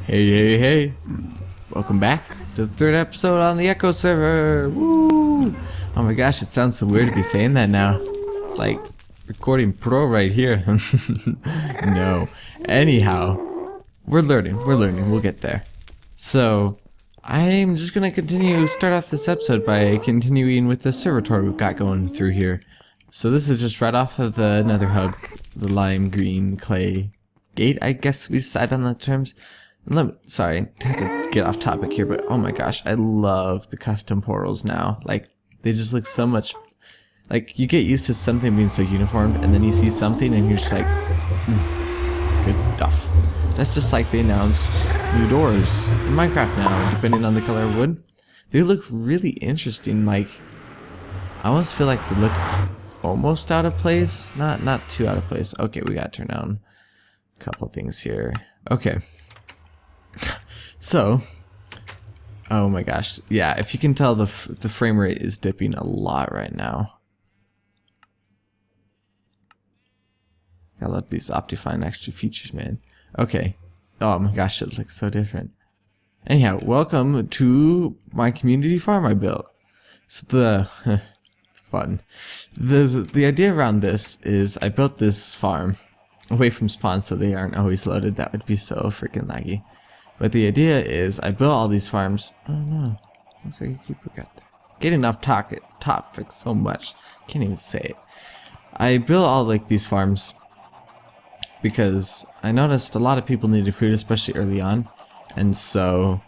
Hey, welcome back to the third episode on the Echo server. Woo! Oh my gosh, it sounds so weird to be saying that now. It's like recording pro right here. No. Anyhow, we're learning, we'll get there. So, I'm just gonna start off this episode by continuing with the server tour we've got going through here. So this is just right off of the Nether Hub, the lime green clay gate, I guess we decide on the terms. Sorry, I have to get off topic here, but oh my gosh, I love the custom portals now. Like, they just look so much, like, you get used to something being so uniform, and then you see something and you're just like, good stuff. That's just like they announced new doors in Minecraft now, depending on the color of wood. They look really interesting, like, I almost feel like they look almost out of place. Not too out of place. Okay, we gotta turn down a couple things here. Okay. So, oh my gosh, yeah, if you can tell, the frame rate is dipping a lot right now. I love these Optifine extra features, man. Okay, oh my gosh, it looks so different. Anyhow, welcome to my community farm I built. So fun. The idea around this is I built this farm away from spawn so they aren't always loaded. That would be so freaking laggy. But the idea is I built all these farms. Oh no, looks like a keeper got there. Getting off topic so much, can't even say it. I built all like these farms because I noticed a lot of people needed food, especially early on, and so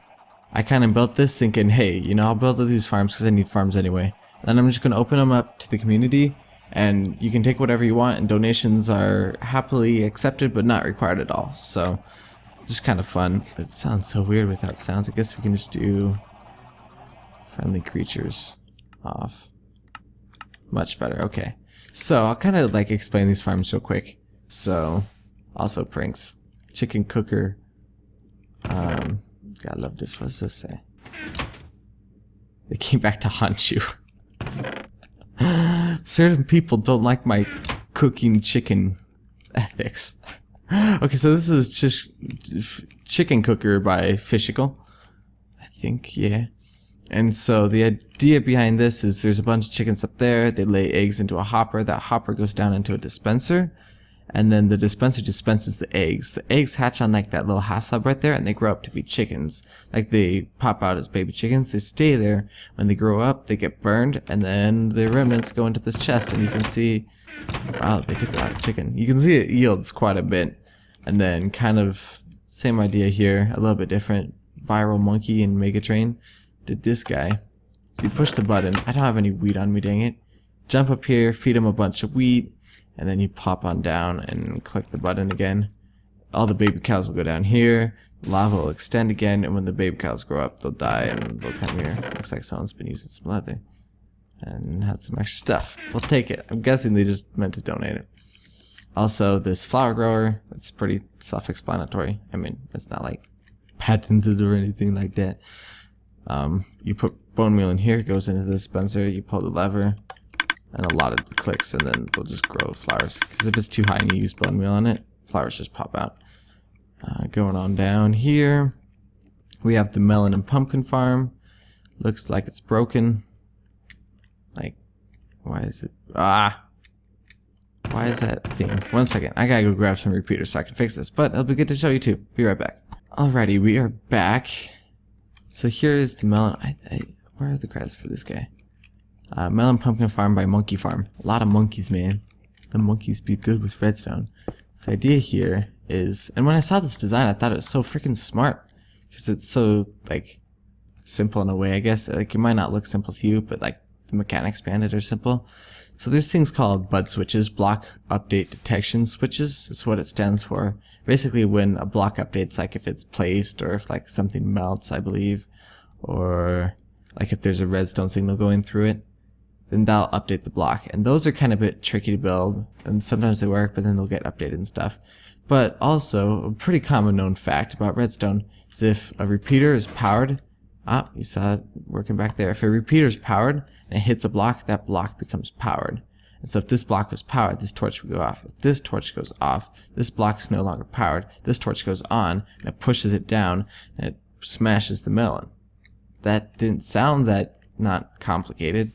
I kind of built this thinking, hey, you know, I'll build all these farms because I need farms anyway. And I'm just going to open them up to the community, and you can take whatever you want, and donations are happily accepted but not required at all. So just kind of fun. It sounds so weird without sounds. I guess we can just do friendly creatures off. Much better. Okay. So I'll kind of like explain these farms real quick. So also pranks. Chicken cooker. Gotta love this. What does this say? They came back to haunt you. Certain people don't like my cooking chicken ethics. Okay, so this is just Chicken Cooker by Fishical, I think, yeah. And so the idea behind this is there's a bunch of chickens up there, they lay eggs into a hopper, that hopper goes down into a dispenser, and then the dispenser dispenses the eggs. The eggs hatch on like that little half slab right there, and they grow up to be chickens. Like, they pop out as baby chickens, they stay there. When they grow up, they get burned, and then the remnants go into this chest, and you can see, wow, they took a lot of chicken. You can see it yields quite a bit. And then kind of same idea here, a little bit different. Viral Monkey and Megatrain did this guy. So you push the button. I don't have any wheat on me, dang it. Jump up here, feed him a bunch of wheat, and then you pop on down and click the button again. All the baby cows will go down here. The lava will extend again, and when the baby cows grow up, they'll die and they'll come here. Looks like someone's been using some leather and had some extra stuff. We'll take it. I'm guessing they just meant to donate it. Also, this flower grower, that's pretty self-explanatory. I mean, it's not like patented or anything like that. You put bone meal in here, it goes into the dispenser, you pull the lever, and a lot of clicks, and then they'll just grow flowers. Because if it's too high and you use bone meal on it, flowers just pop out. Going on down here, we have the melon and pumpkin farm. Looks like it's broken. Like, why is it? Why is that thing? 1 second, I gotta go grab some repeaters so I can fix this, but it'll be good to show you too. Be right back. Alrighty, we are back. So here is the melon. Where are the credits for this guy? Melon Pumpkin Farm by Monkey Farm. A lot of monkeys, man. The monkeys be good with redstone. So the idea here is, and when I saw this design, I thought it was so freaking smart. Because it's so, like, simple in a way, I guess. Like, it might not look simple to you, but, like, the mechanics behind it are simple. So there's things called BUD switches, block update detection switches, is what it stands for. Basically when a block updates, like if it's placed or if like something melts, I believe, or like if there's a redstone signal going through it, then that'll update the block. And those are kind of a bit tricky to build, and sometimes they work, but then they'll get updated and stuff. But also, a pretty common known fact about redstone is if a repeater is powered, you saw it working back there. If a repeater is powered and it hits a block, that block becomes powered. And so if this block was powered, this torch would go off. If this torch goes off, this block is no longer powered. This torch goes on, and it pushes it down, and it smashes the melon. That didn't sound that not complicated.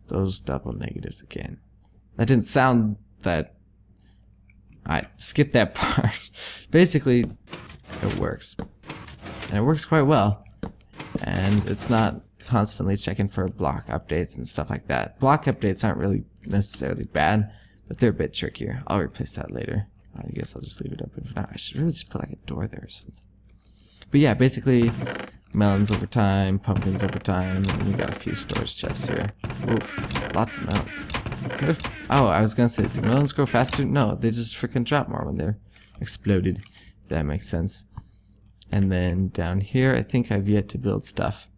Those double negatives again. That didn't sound that... Alright, skip that part. Basically, it works. And it works quite well. And it's not constantly checking for block updates and stuff like that. Block updates aren't really necessarily bad, but they're a bit trickier. I'll replace that later. I guess I'll just leave it open for now. I should really just put like a door there or something. But yeah, basically, melons over time, pumpkins over time, and we got a few storage chests here. Oof, lots of melons. Oh, I was gonna say, do melons grow faster? No, they just freaking drop more when they're exploded, if that makes sense. And then down here, I think I've yet to build stuff.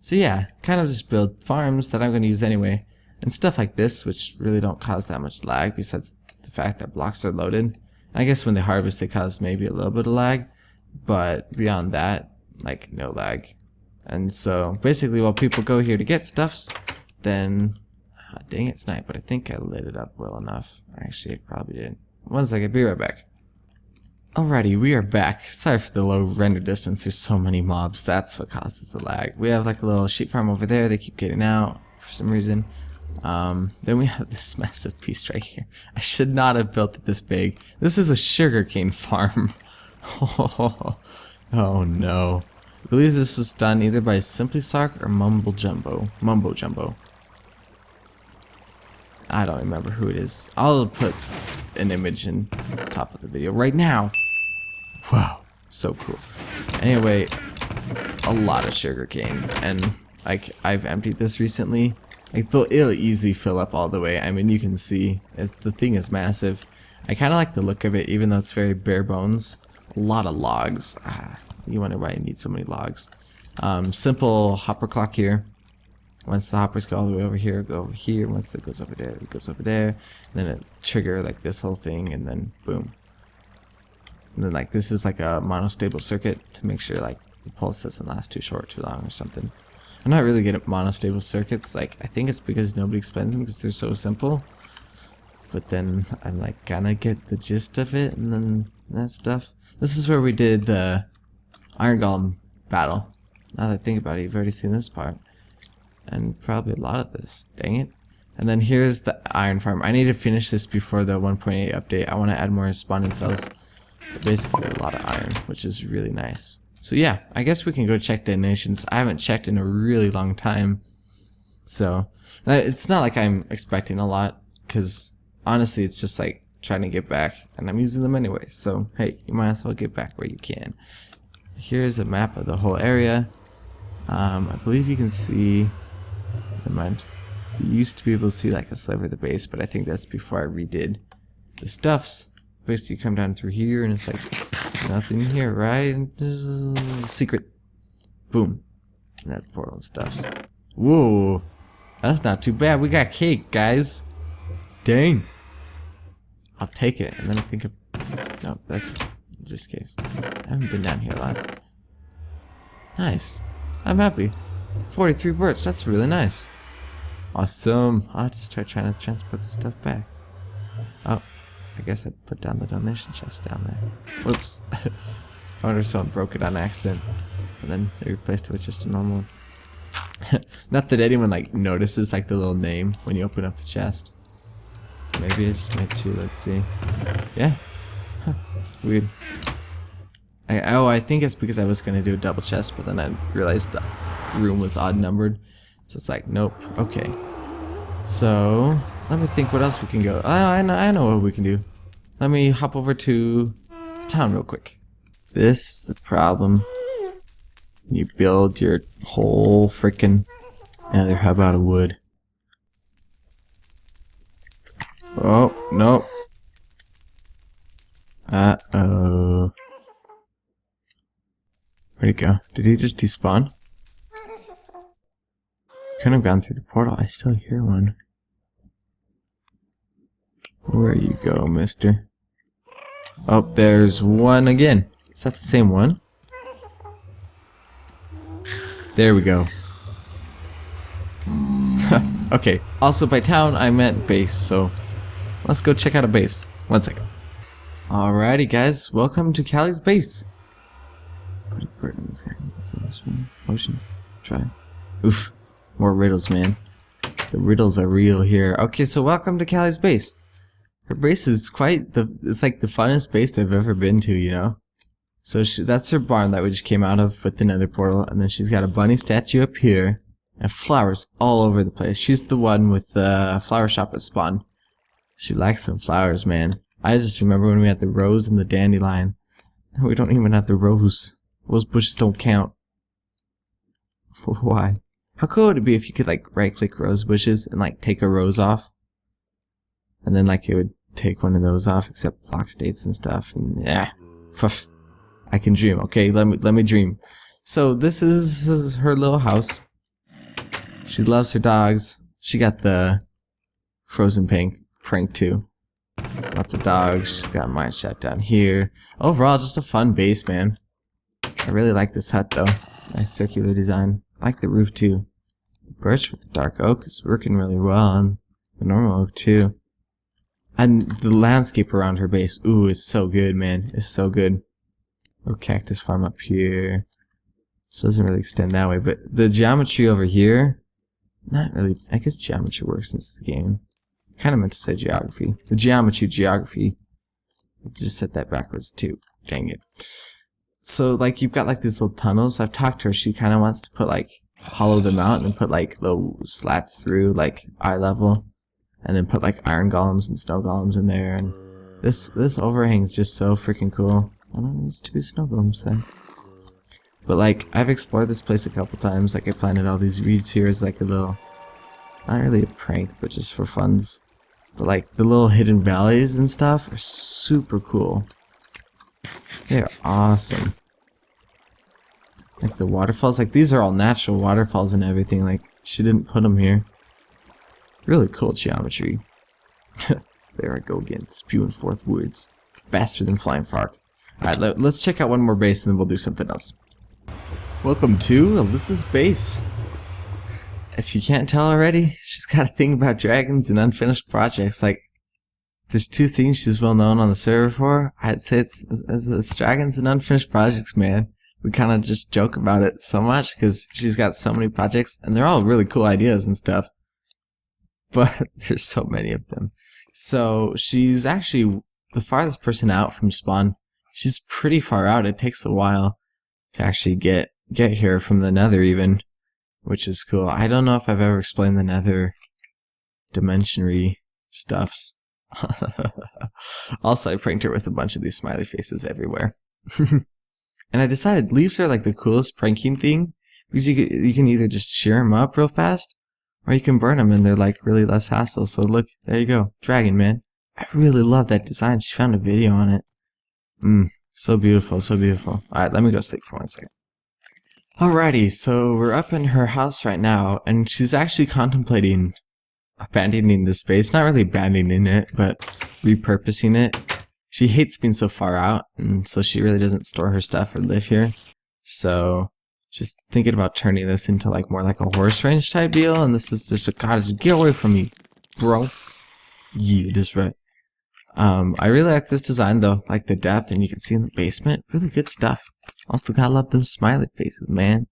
So yeah, kind of just build farms that I'm going to use anyway. And stuff like this, which really don't cause that much lag, besides the fact that blocks are loaded. I guess when they harvest, they cause maybe a little bit of lag. But beyond that, like, no lag. And so, basically, while people go here to get stuffs, then... dang it, it's night, but I think I lit it up well enough. Actually, I probably did. One second, be right back. Alrighty, we are back. Sorry for the low render distance, there's so many mobs, that's what causes the lag. We have like a little sheep farm over there, they keep getting out for some reason. Then we have this massive piece right here. I should not have built it this big. This is a sugarcane farm. Oh no. I believe this was done either by Simply Sark or Mumbo Jumbo. I don't remember who it is. I'll put an image in the top of the video right now. Wow, so cool. Anyway, a lot of sugarcane, and like I've emptied this recently. Like it'll easily fill up all the way. I mean, you can see the thing is massive. I kind of like the look of it, even though it's very bare bones. A lot of logs. You wonder why I need so many logs. Simple hopper clock here. Once the hoppers go all the way over here, go over here. Once it goes over there, it goes over there. And then it trigger like this whole thing, and then boom. And then like this is like a monostable circuit to make sure like the pulse doesn't last too short, too long, or something. I'm not really good at monostable circuits. Like I think it's because nobody explains them because they're so simple. But then I'm like gonna get the gist of it, and then that stuff. This is where we did the Iron Golem battle. Now that I think about it, you've already seen this part. And probably a lot of this. Dang it. And then here's the iron farm. I need to finish this before the 1.8 update. I want to add more spawning cells. But basically a lot of iron, which is really nice. So yeah, I guess we can go check detonations. I haven't checked in a really long time. So, it's not like I'm expecting a lot. Because honestly, it's just like trying to get back. And I'm using them anyway. So hey, you might as well get back where you can. Here's a map of the whole area. I believe you can see... Never mind. You used to be able to see like a sliver of the base, but I think that's before I redid the stuffs. Basically, you come down through here, and it's like nothing here, right? Secret. Boom. And that's portal and stuffs. Whoa, that's not too bad. We got cake, guys. Dang. I'll take it, and then I think of... No, that's just in case. I haven't been down here a lot. Nice. I'm happy. 43 birch, that's really nice. Awesome. I'll just trying to transport this stuff back. Oh, I guess I put down the donation chest down there. Whoops. I wonder if someone broke it on accident. And then they replaced it with just a normal one. Not that anyone like notices like the little name when you open up the chest. Maybe I just made two, let's see. Yeah. Huh. Weird. I think it's because I was gonna do a double chest, but then I realized the room was odd numbered, so it's like nope. Okay, so let me think what else we can go. I know what we can do. Let me hop over to town real quick. This is the problem. You build your whole freaking nether hub out of wood. Oh no. Uh-oh. Where'd he go? Did he just despawn? Couldn't have gone through the portal. I still hear one. Where you go, mister? Oh, there's one again. Is that the same one? There we go. Okay, also by town I meant base, so let's go check out a base. 1 second. Alrighty guys, welcome to Callie's base. Bird in the sky. Ocean. Try. Oof. More riddles, man. The riddles are real here. Okay, so welcome to Callie's base. Her base is it's like the funnest base I've ever been to, you know? So that's her barn that we just came out of with the nether portal, and then she's got a bunny statue up here, and flowers all over the place. She's the one with the flower shop at spawn. She likes them flowers, man. I just remember when we had the rose and the dandelion. We don't even have the rose. Those bushes don't count. Why? How cool would it be if you could like right click rose bushes and like take a rose off? And then like it would take one of those off, except block states and stuff, and yeah. I can dream, okay? Let me dream. So this is her little house. She loves her dogs. She got the frozen prank too. Lots of dogs. She's got mine shut down here. Overall, just a fun base, man. I really like this hut though. Nice circular design. I like the roof too. The birch with the dark oak is working really well, and the normal oak too. And the landscape around her base, ooh, it's so good, man. It's so good. Little cactus farm up here. This doesn't really extend that way, but the geometry over here, not really. I guess geometry works in this game. Kind of meant to say geography. The geography. Just said that backwards too. Dang it. So like you've got like these little tunnels. I've talked to her. She kind of wants to put like hollow them out and put like little slats through like eye level, and then put like iron golems and snow golems in there. And this overhang is just so freaking cool. I don't know, used to be snow golems then. But like I've explored this place a couple times. Like I planted all these reeds here as like a little, not really a prank, but just for funs. But like the little hidden valleys and stuff are super cool. They're awesome. Like the waterfalls, like these are all natural waterfalls and everything. Like she didn't put them here. Really cool geometry. There I go again, spewing forth words faster than flying fark. Alright, let's check out one more base and then we'll do something else. Welcome to Alyssa's base. If you can't tell already, she's got a thing about dragons and unfinished projects. Like, there's two things she's well known on the server for. I'd say it's dragons and unfinished projects, man. We kind of just joke about it so much because she's got so many projects and they're all really cool ideas and stuff. But there's so many of them. So she's actually the farthest person out from spawn. She's pretty far out. It takes a while to actually get here from the nether even, which is cool. I don't know if I've ever explained the nether dimensionary stuffs. Also, I pranked her with a bunch of these smiley faces everywhere. And I decided leaves are like the coolest pranking thing because you can either just shear them up real fast or you can burn them and they're like really less hassle. So look, there you go. Dragon, man. I really love that design. She found a video on it. So beautiful, so beautiful. Alright, let me go sleep for 1 second. Alrighty, so we're up in her house right now, and she's actually contemplating abandoning this space. Not really abandoning it, but repurposing it. She hates being so far out, and so she really doesn't store her stuff or live here. So, she's thinking about turning this into like more like a horse range type deal, and this is just a cottage. Get away from me, bro. Yeah, that's right. I really like this design though, like the depth, and you can see in the basement, really good stuff. Also gotta love them smiley faces, man.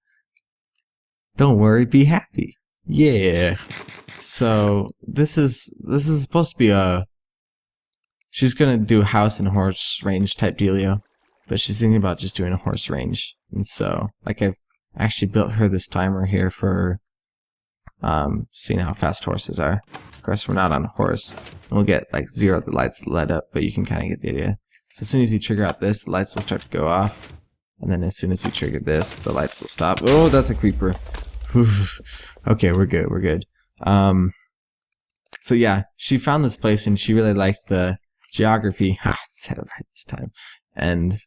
Don't worry, be happy. Yeah. So this is supposed to be she's gonna do a house and horse range type dealio, but she's thinking about just doing a horse range. And so, like I've actually built her this timer here for seeing how fast horses are. Of course, we're not on a horse. We'll get like 0 the lights lit up, but you can kind of get the idea. So as soon as you trigger out this, the lights will start to go off. And then as soon as you trigger this, the lights will stop. Oh, that's a creeper. Okay, we're good, we're good. So yeah, she found this place and she really liked the geography. Ha, said it right this time. And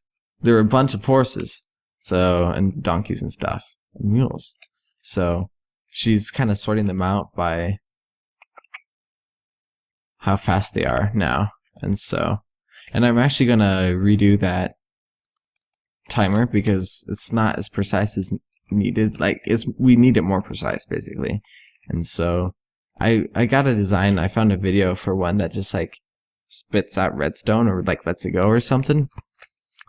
there were a bunch of horses. So, and donkeys and stuff. And mules. So, she's kind of sorting them out by how fast they are now. And so, and I'm actually gonna redo that timer because it's not as precise as needed. Like, we need it more precise basically. And so I got a design. I found a video for one that just like spits out redstone or like lets it go or something,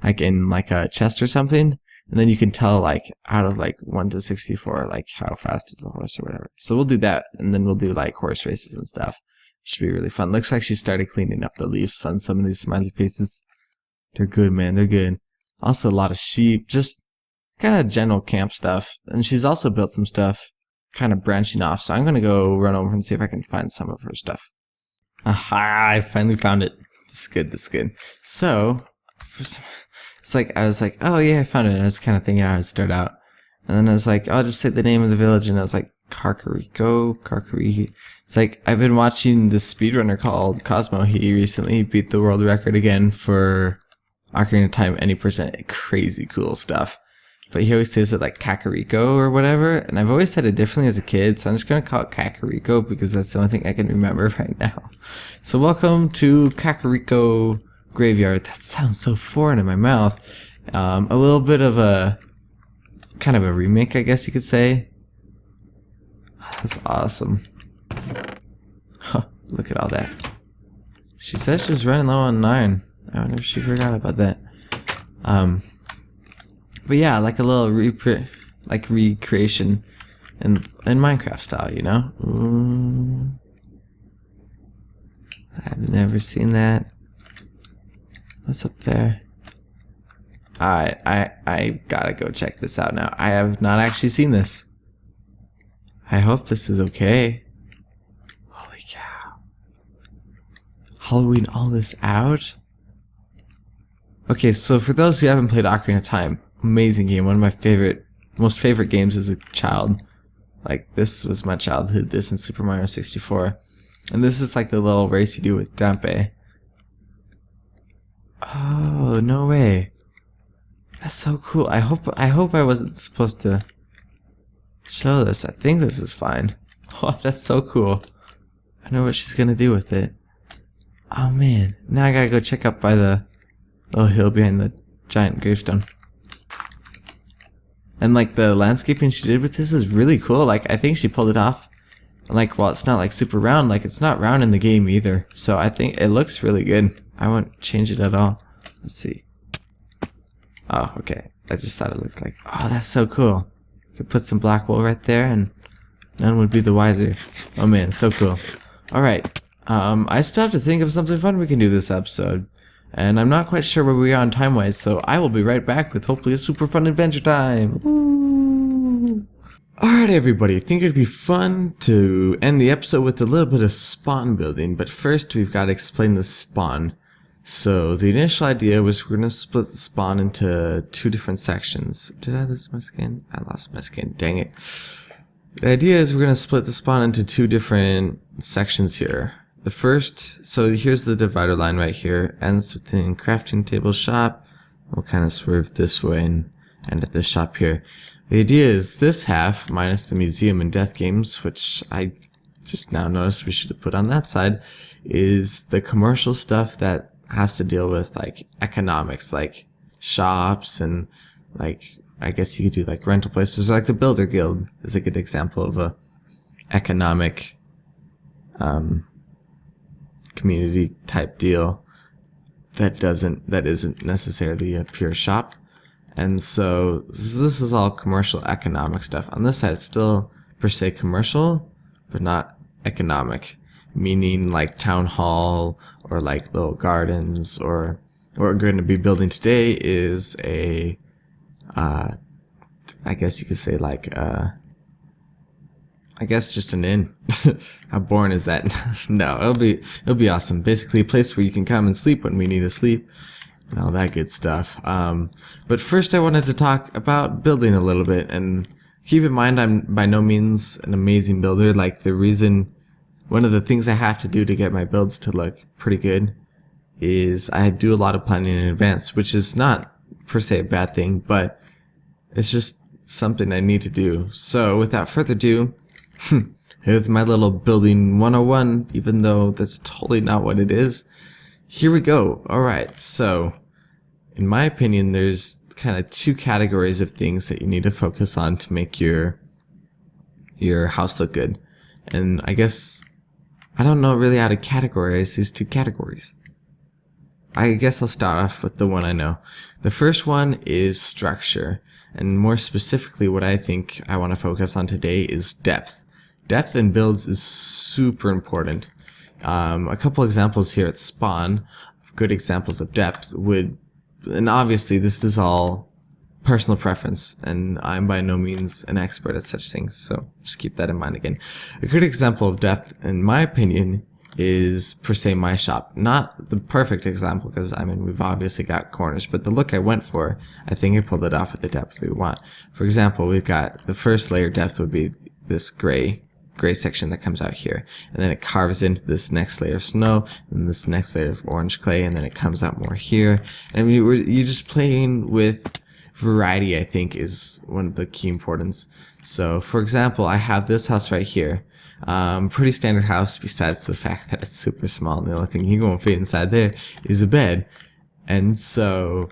like in like a chest or something, and then you can tell like out of like 1 to 64 like how fast is the horse or whatever. So we'll do that, and then we'll do like horse races and stuff. Should be really fun. Looks like she started cleaning up the leaves on some of these smiley faces. They're good, man. They're good. Also a lot of sheep, just kind of general camp stuff. And she's also built some stuff kind of branching off. So I'm going to go run over and see if I can find some of her stuff. Aha, I finally found it. This is good, this is good. So, it's like, I was like, oh yeah, I found it. And I was kind of thinking how I'd start out. And then I was like, I'll just say the name of the village. And I was like, Karkari. It's like, I've been watching this speedrunner called Cosmo. He recently beat the world record again for Ocarina of Time any percent. Crazy cool stuff. But he always says it like Kakariko or whatever, and I've always said it differently as a kid, so I'm just gonna call it Kakariko because that's the only thing I can remember right now. So welcome to Kakariko Graveyard. That sounds so foreign in my mouth. A little bit of a kind of a remake, I guess you could say. That's awesome. Huh, look at all that. She said she was running low on iron. I wonder if she forgot about that. But yeah, like a little recreation in Minecraft style, you know? Ooh. I've never seen that. What's up there? Alright, I gotta go check this out now. I have not actually seen this. I hope this is okay. Holy cow. Halloween all this out? Okay, so for those who haven't played Ocarina of Time, amazing game, one of my most favorite games as a child. Like, this was my childhood, this and Super Mario 64. And this is like the little race you do with Dampé. Oh, no way. That's so cool. I hope I wasn't supposed to show this. I think this is fine. Oh, that's so cool. I know what she's gonna do with it. Oh man, now I gotta go check up by the little hill behind the giant gravestone. And like the landscaping she did with this is really cool. Like I think she pulled it off. And like while it's not like super round, like it's not round in the game either. So I think it looks really good. I won't change it at all. Let's see. Oh, okay. I just thought it looked like, oh, that's so cool. You could put some black wool right there and none would be the wiser. Oh man, so cool. Alright. I still have to think of something fun we can do this episode. And I'm not quite sure where we are on time-wise, so I will be right back with hopefully a super fun adventure time. Woo! Alright everybody, I think it'd be fun to end the episode with a little bit of spawn building, but first we've got to explain the spawn. So the initial idea was we're going to split the spawn into 2 different sections. Did I lose my skin? I lost my skin, dang it. The idea is we're going to split the spawn into 2 different sections here. The first, so here's the divider line right here, ends within crafting table shop. We'll kind of swerve this way and end at this shop here. The idea is this half, minus the museum and death games, which I just now noticed we should have put on that side, is the commercial stuff that has to deal with like economics, like shops and like, I guess you could do like rental places, like the Builder Guild is a good example of a economic, community type deal that isn't necessarily a pure shop. And so this is all commercial economic stuff. On this side it's still per se commercial but not economic, meaning like town hall or like little gardens, or what we're going to be building today is a I guess you could say like I guess just an inn. How boring is that? No, it'll be awesome. Basically a place where you can come and sleep when we need to sleep and all that good stuff. But first I wanted to talk about building a little bit, and keep in mind I'm by no means an amazing builder. Like one of the things I have to do to get my builds to look pretty good is I do a lot of planning in advance, which is not per se a bad thing, but it's just something I need to do. So without further ado, here's my little building 101, even though that's totally not what it is. Here we go. Alright, so in my opinion there's kind of 2 categories of things that you need to focus on to make your house look good. And I guess I don't know really how to categorize these two categories. I guess I'll start off with the one I know. The first one is structure, and more specifically what I think I want to focus on today is depth. Depth in builds is super important. A couple examples here at spawn, good examples of depth would, and obviously this is all personal preference, and I'm by no means an expert at such things, so just keep that in mind again. A good example of depth, in my opinion, is per se my shop. Not the perfect example, because I mean we've obviously got corners, but the look I went for, I think I pulled it off with the depth we want. For example, we've got the first layer depth would be this gray section that comes out here, and then it carves into this next layer of snow, and this next layer of orange clay, and then it comes out more here. And you're just playing with variety, I think, is one of the key importance. So for example, I have this house right here. Pretty standard house, besides the fact that it's super small, and the only thing you won't fit inside there is a bed. And so,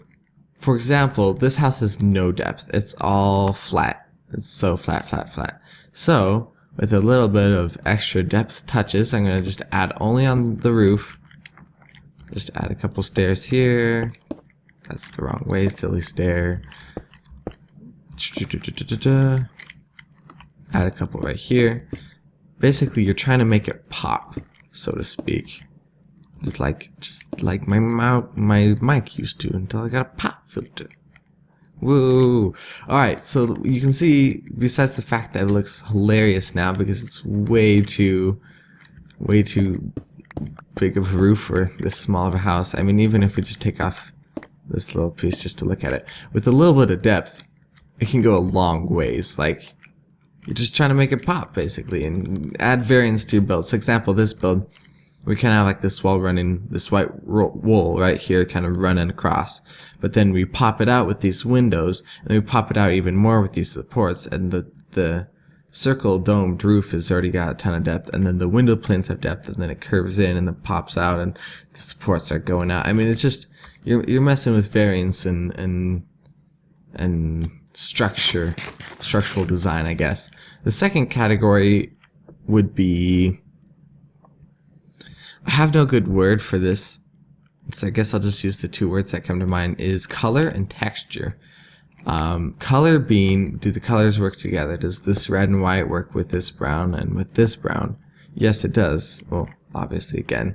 for example, this house has no depth. It's all flat. It's so flat. So, with a little bit of extra depth touches, I'm going to just add only on the roof. Just add a couple stairs here. That's the wrong way, silly stair. Add a couple right here. Basically, you're trying to make it pop, so to speak. Just like my mic used to, until I got a pop filter. Woo! Alright, so you can see, besides the fact that it looks hilarious now because it's way too big of a roof for this small of a house. I mean, even if we just take off this little piece just to look at it, with a little bit of depth, it can go a long ways. Like, you're just trying to make it pop, basically, and add variance to your build. So example, this build, we kind of have like this wall running, this white wool right here kind of running across. But then we pop it out with these windows, and we pop it out even more with these supports, and the circle domed roof has already got a ton of depth, and then the window plants have depth, and then it curves in and then pops out, and the supports are going out. I mean, it's just, you're messing with variance and structural design, I guess. The second category would be, I have no good word for this, so I guess I'll just use the two words that come to mind, is color and texture. Color being, do the colors work together? Does this red and white work with this brown and with this brown? Yes, it does. Well, obviously, again,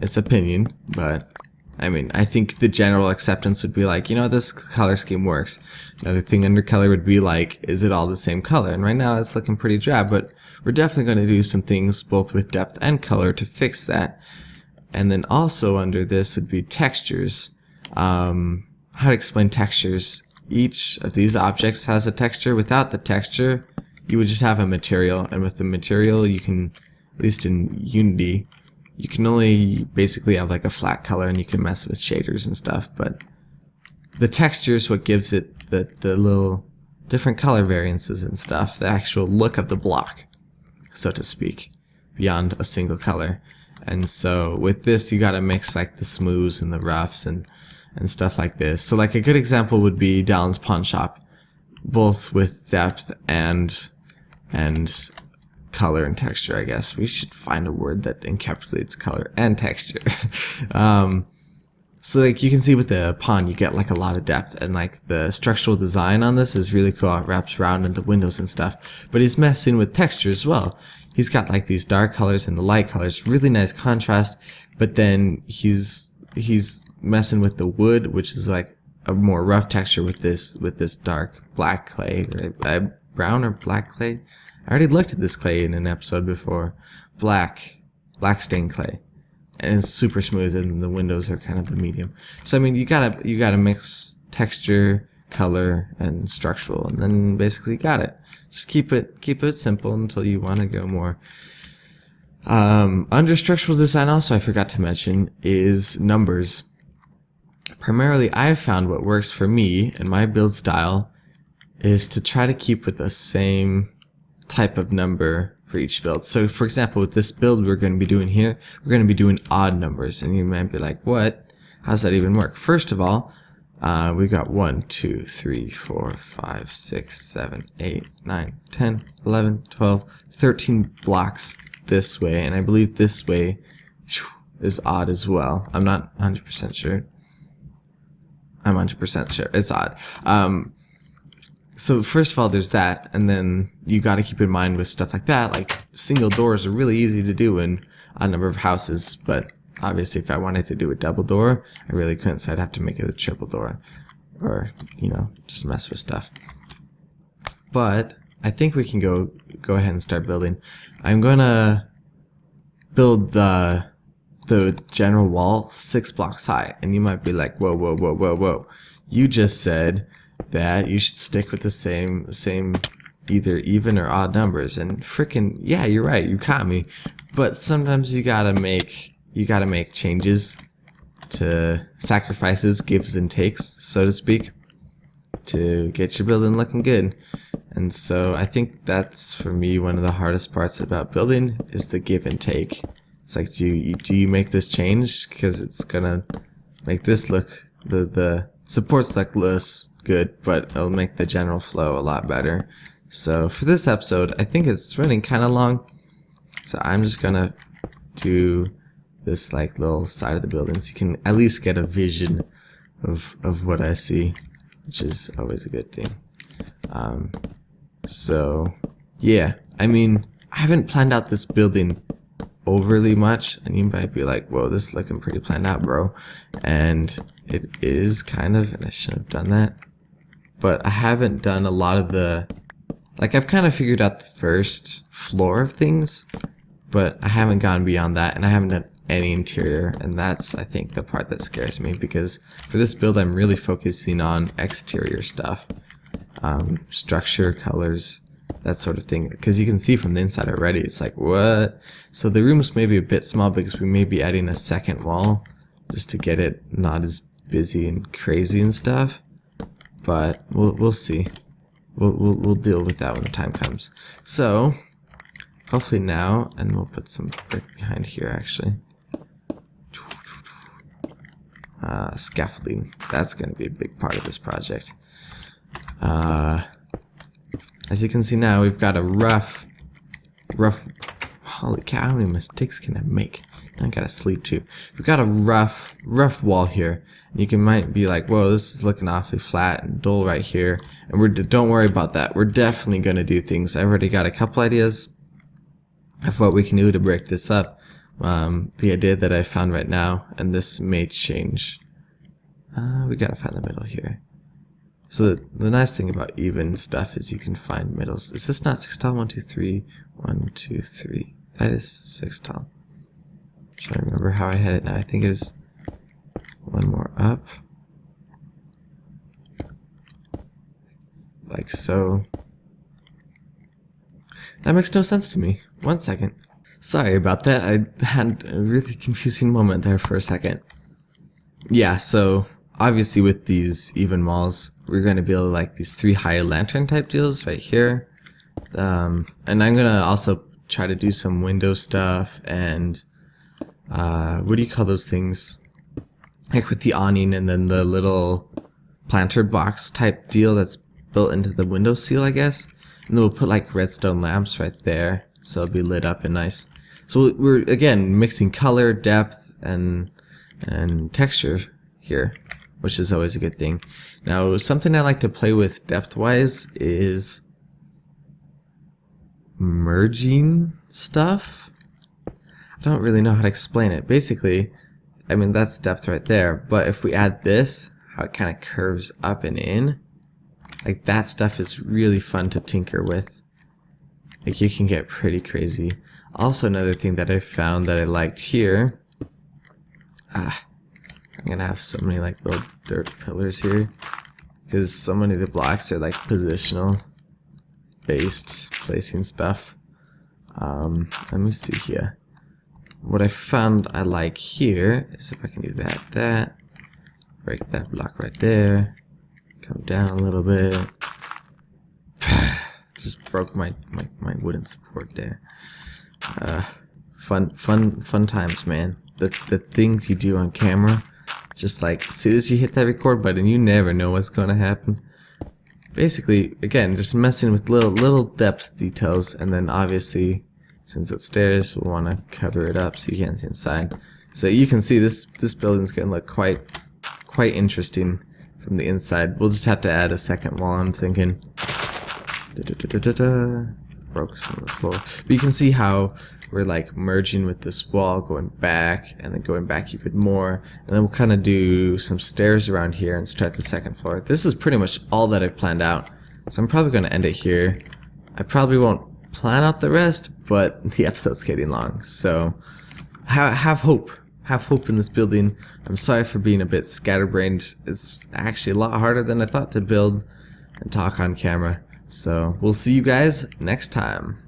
it's opinion, but I mean, I think the general acceptance would be like, you know, this color scheme works. Another thing under color would be like, is it all the same color? And right now it's looking pretty drab, but we're definitely going to do some things both with depth and color to fix that. And then also under this would be textures. How to explain textures. Each of these objects has a texture. Without the texture, you would just have a material, and with the material you can, at least in Unity, you can only basically have like a flat color, and you can mess with shaders and stuff, but the texture is what gives it the little different color variances and stuff, the actual look of the block, so to speak, beyond a single color. And so with this, you gotta mix like the smooths and the roughs and stuff like this. So like a good example would be Dallon's Pawn Shop, both with depth and color and texture, I guess. We should find a word that encapsulates color and texture. So like you can see with the pawn, you get like a lot of depth, and like the structural design on this is really cool. It wraps around into windows and stuff, but he's messing with texture as well. He's got like these dark colors and the light colors, really nice contrast, but then he's messing with the wood, which is like a more rough texture with this dark black clay, right? Brown or black clay? I already looked at this clay in an episode before. Black stained clay. And it's super smooth, and the windows are kind of the medium. So I mean, you gotta mix texture, color, and structural, and then basically you got it. Just keep it simple until you want to go more. Under structural design, also I forgot to mention, is numbers. Primarily, I've found what works for me and my build style is to try to keep with the same type of number for each build. So for example, with this build we're going to be doing here, we're going to be doing odd numbers, and you might be like, what? How does that even work? First of all, We got 1, 2, 3, 4, 5, 6, 7, 8, 9, 10, 11, 12, 13 blocks this way, and I believe this way is odd as well. I'm not 100% sure. I'm 100% sure it's odd. So first of all, there's that, and then you got to keep in mind with stuff like that, like single doors are really easy to do in a number of houses, but obviously if I wanted to do a double door, I really couldn't, so I'd have to make it a triple door, or, you know, just mess with stuff. But I think we can go ahead and start building. I'm gonna build the general wall 6 blocks high, and you might be like, whoa, whoa, whoa, whoa, whoa. You just said that you should stick with the same either even or odd numbers, and frickin' yeah, you're right, you caught me. But sometimes you gotta make changes, to sacrifices, gives and takes, so to speak, to get your building looking good. And so I think that's, for me, one of the hardest parts about building is the give and take. It's like, do you make this change because it's gonna make this look, the supports look less good, but it'll make the general flow a lot better. So for this episode, I think it's running kind of long, so I'm just gonna do this like little side of the building so you can at least get a vision of what I see, which is always a good thing. So yeah, I mean, I haven't planned out this building overly much, and you might be like, whoa, this is looking pretty planned out, bro. And it is kind of, and I should have done that, but I haven't done a lot of the, like, I've kind of figured out the first floor of things, but I haven't gone beyond that, and I haven't done any interior, and that's, I think, the part that scares me, because for this build I'm really focusing on exterior stuff, structure, colors, that sort of thing, because you can see from the inside already, it's like, what? So the room's maybe a bit small because we may be adding a second wall just to get it not as busy and crazy and stuff, but we'll see. We'll deal with that when the time comes. So hopefully now, and we'll put some brick behind here actually. Scaffolding, that's going to be a big part of this project. As you can see now, we've got a rough, holy cow, how many mistakes can I make? I gotta sleep too. We've got a rough wall here. And you might be like, whoa, this is looking awfully flat and dull right here. And don't worry about that. We're definitely gonna do things. I've already got a couple ideas of what we can do to break this up. The idea that I found right now, and this may change. We gotta find the middle here. So the nice thing about even stuff is you can find middles. Is this not 6 tall? 1, 2, 3. 1, 2, 3. That is 6 tall. I'm trying to remember how I had it now. I think it is one more up. Like so. That makes no sense to me. 1 second. Sorry about that. I had a really confusing moment there for a second. Yeah, so obviously with these even walls, we're going to build like these 3 high lantern type deals right here. And I'm going to also try to do some window stuff and what do you call those things? Like with the awning and then the little planter box type deal that's built into the window seal, I guess. And then we'll put like redstone lamps right there, so it'll be lit up and nice. So we're again mixing color, depth, and texture here, which is always a good thing. Now, something I like to play with depth-wise is merging stuff. I don't really know how to explain it. Basically, I mean, that's depth right there, but if we add this, how it kind of curves up and in, like that stuff is really fun to tinker with. Like you can get pretty crazy. Also, another thing that I found that I liked here, I'm gonna have so many like little dirt pillars here, because so many of the blocks are like positional based placing stuff. Let me see here. What I found I like here is if I can do that, break that block right there, come down a little bit. Just broke my wooden support there. Fun times, man. The things you do on camera Just like, as soon as you hit that record button, you never know what's going to happen. Basically, again, just messing with little depth details, and then obviously, since it's stairs, we'll want to cover it up so you can't see inside. So you can see this building's going to look quite interesting from the inside. We'll just have to add a second wall, I'm thinking. Broke some of the floor. But you can see how we're like merging with this wall, going back, and then going back even more. And then we'll kind of do some stairs around here and start the second floor. This is pretty much all that I've planned out. So I'm probably going to end it here. I probably won't plan out the rest, but the episode's getting long. So have hope. Have hope in this building. I'm sorry for being a bit scatterbrained. It's actually a lot harder than I thought to build and talk on camera. So we'll see you guys next time.